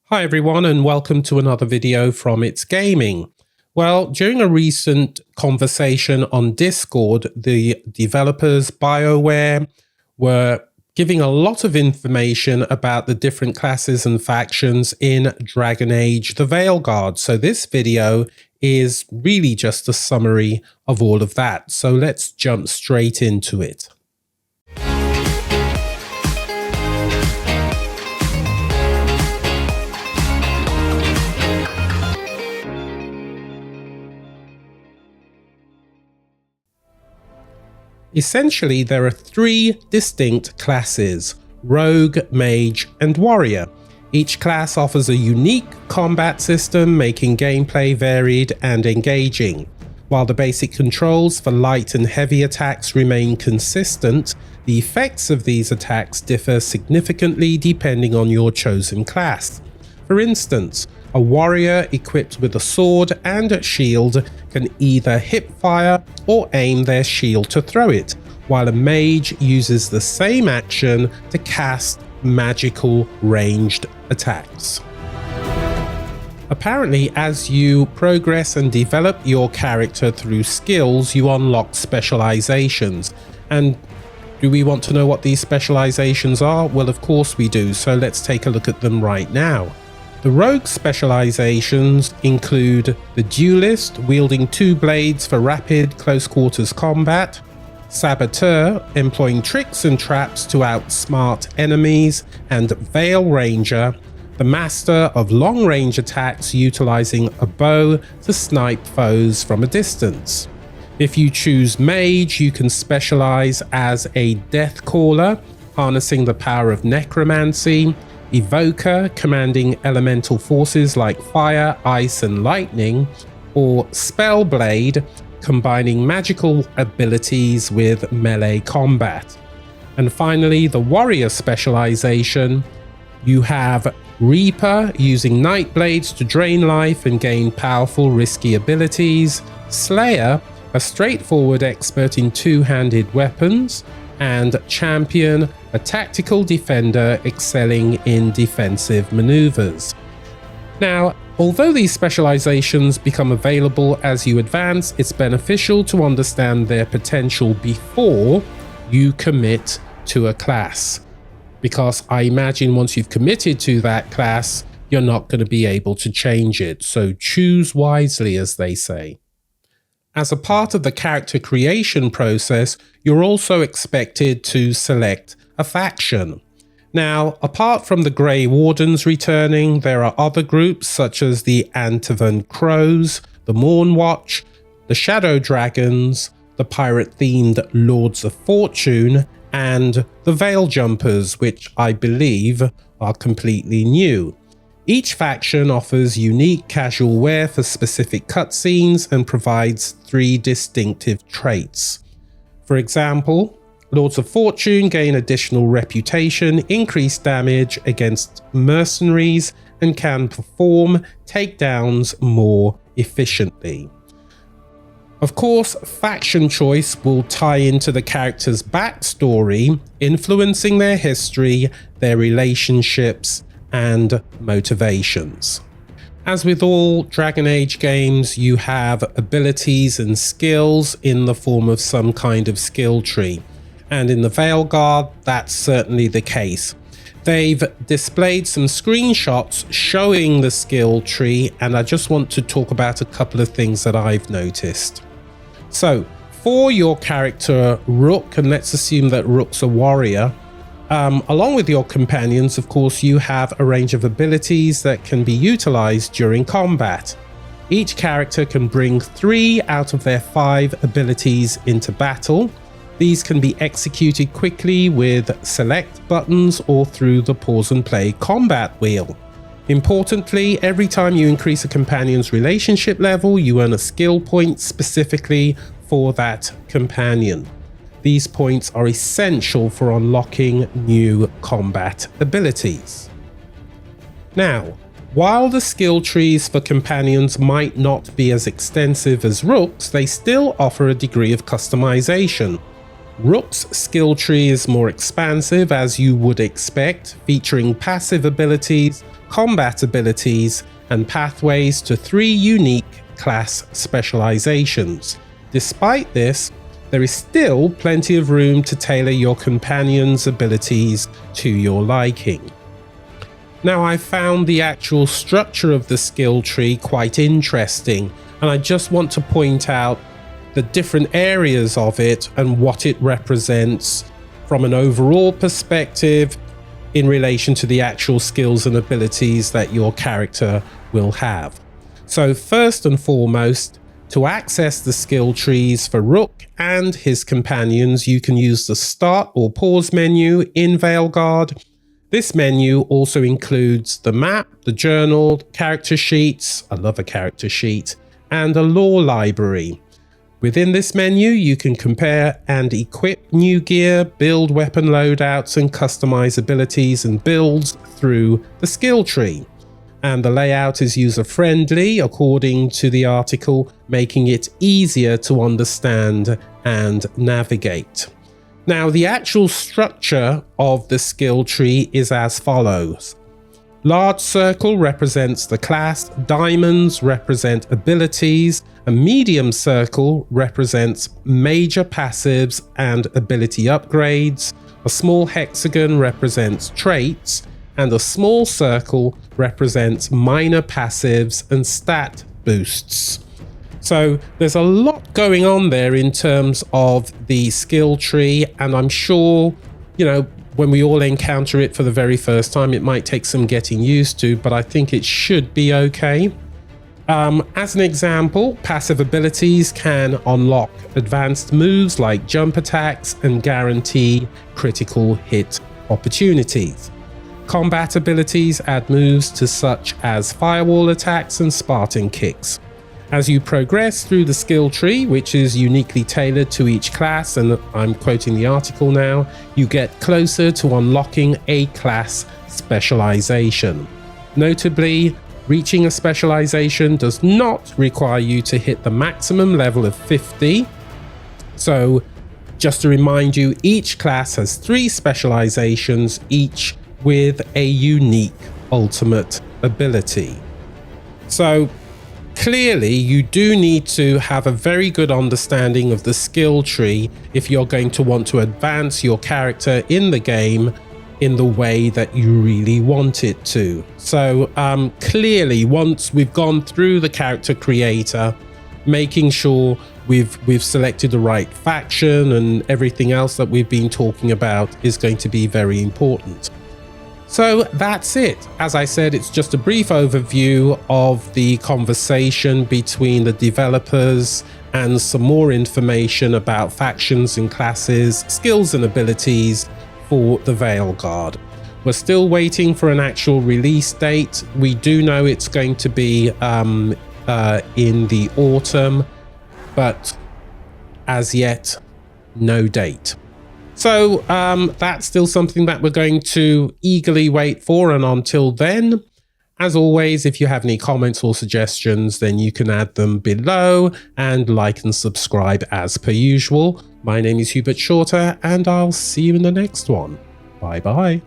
Hi everyone and welcome to another video from It's Gaming. Well, during a recent conversation on Discord, the developers BioWare were giving a lot of information about the different classes and factions in Dragon Age the Veilguard. So this video is really just a summary of all of that. So let's jump straight into it. Essentially, there are three distinct classes: Rogue, Mage, and Warrior. Each class offers a unique combat system, making gameplay varied and engaging. While the basic controls for light and heavy attacks remain consistent, the effects of these attacks differ significantly depending on your chosen class. For instance, a warrior equipped with a sword and a shield can either hipfire or aim their shield to throw it, while a mage uses the same action to cast magical ranged attacks. Apparently, as you progress and develop your character through skills, you unlock specializations. And do we want to know what these specializations are? Well, of course we do, so let's take a look at them right now. The rogue specializations include the duelist, wielding two blades for rapid close quarters combat; saboteur, employing tricks and traps to outsmart enemies; and veil ranger, the master of long range attacks utilizing a bow to snipe foes from a distance. If you choose mage, you can specialize as a death caller, harnessing the power of necromancy; evoker, commanding elemental forces like fire, ice, and lightning; or spellblade, combining magical abilities with melee combat. And finally, the warrior specialization. You have Reaper, using night blades to drain life and gain powerful, risky abilities; Slayer, a straightforward expert in two-handed weapons; and Champion, a tactical defender excelling in defensive maneuvers. Now, although these specializations become available as you advance, it's beneficial to understand their potential before you commit to a class, because I imagine once you've committed to that class, you're not going to be able to change it. So choose wisely, as they say. As a part of the character creation process, you're also expected to select a faction. Now, apart from the Grey Wardens returning, there are other groups such as the Antivan Crows, the Morn Watch, the Shadow Dragons, the pirate-themed Lords of Fortune, and the Veil Jumpers, which I believe are completely new. Each faction offers unique casual wear for specific cutscenes and provides three distinctive traits. For example, Lords of Fortune gain additional reputation, increased damage against mercenaries, and can perform takedowns more efficiently. Of course, faction choice will tie into the character's backstory, influencing their history, their relationships, and motivations. As with all Dragon Age games, you have abilities and skills in the form of some kind of skill tree. And in the Veilguard, that's certainly the case. They've displayed some screenshots showing the skill tree, and I just want to talk about a couple of things that I've noticed. So, for your character Rook, and let's assume that Rook's a warrior, along with your companions, of course, you have a range of abilities that can be utilized during combat. Each character can bring 3 out of their 5 abilities into battle. These can be executed quickly with select buttons or through the pause and play combat wheel. Importantly, every time you increase a companion's relationship level, you earn a skill point specifically for that companion. These points are essential for unlocking new combat abilities. Now, while the skill trees for companions might not be as extensive as Rook's, they still offer a degree of customization. Rook's skill tree is more expansive, as you would expect, featuring passive abilities, combat abilities, and pathways to 3 unique class specializations. Despite this, there is still plenty of room to tailor your companion's abilities to your liking. Now, I found the actual structure of the skill tree quite interesting, and I just want to point out the different areas of it and what it represents from an overall perspective in relation to the actual skills and abilities that your character will have. So first and foremost, to access the skill trees for Rook and his companions, you can use the Start or Pause menu in Veilguard. This menu also includes the map, the journal, character sheets, I love a character sheet, and a lore library. Within this menu, you can compare and equip new gear, build weapon loadouts, and customize abilities and builds through the skill tree. And the layout is user-friendly according to the article, making it easier to understand and navigate. Now, the actual structure of the skill tree is as follows. Large circle represents the class, diamonds represent abilities, a medium circle represents major passives and ability upgrades, a small hexagon represents traits, and a small circle represents minor passives and stat boosts. So there's a lot going on there in terms of the skill tree, and I'm sure, when we all encounter it for the very first time, it might take some getting used to, but I think it should be okay. As an example, passive abilities can unlock advanced moves like jump attacks and guarantee critical hit opportunities. Combat abilities add moves to such as firewall attacks and Spartan kicks. As you progress through the skill tree, which is uniquely tailored to each class, and I'm quoting the article now, you get closer to unlocking a class specialization. Notably, reaching a specialization does not require you to hit the maximum level of 50. So, just to remind you, each class has 3 specializations, each with a unique ultimate ability. So, clearly, you do need to have a very good understanding of the skill tree if you're going to want to advance your character in the game in the way that you really want it to. So clearly, once we've gone through the character creator, making sure we've selected the right faction and everything else that we've been talking about is going to be very important. So that's it. As I said, it's just a brief overview of the conversation between the developers and some more information about factions and classes, skills and abilities for the Veilguard. We're still waiting for an actual release date. We do know it's going to be in the autumn, but as yet, no date. So that's still something that we're going to eagerly wait for, and until then, as always, if you have any comments or suggestions, then you can add them below and like and subscribe as per usual. My name is Hubert Shorter, and I'll see you in the next one. Bye bye.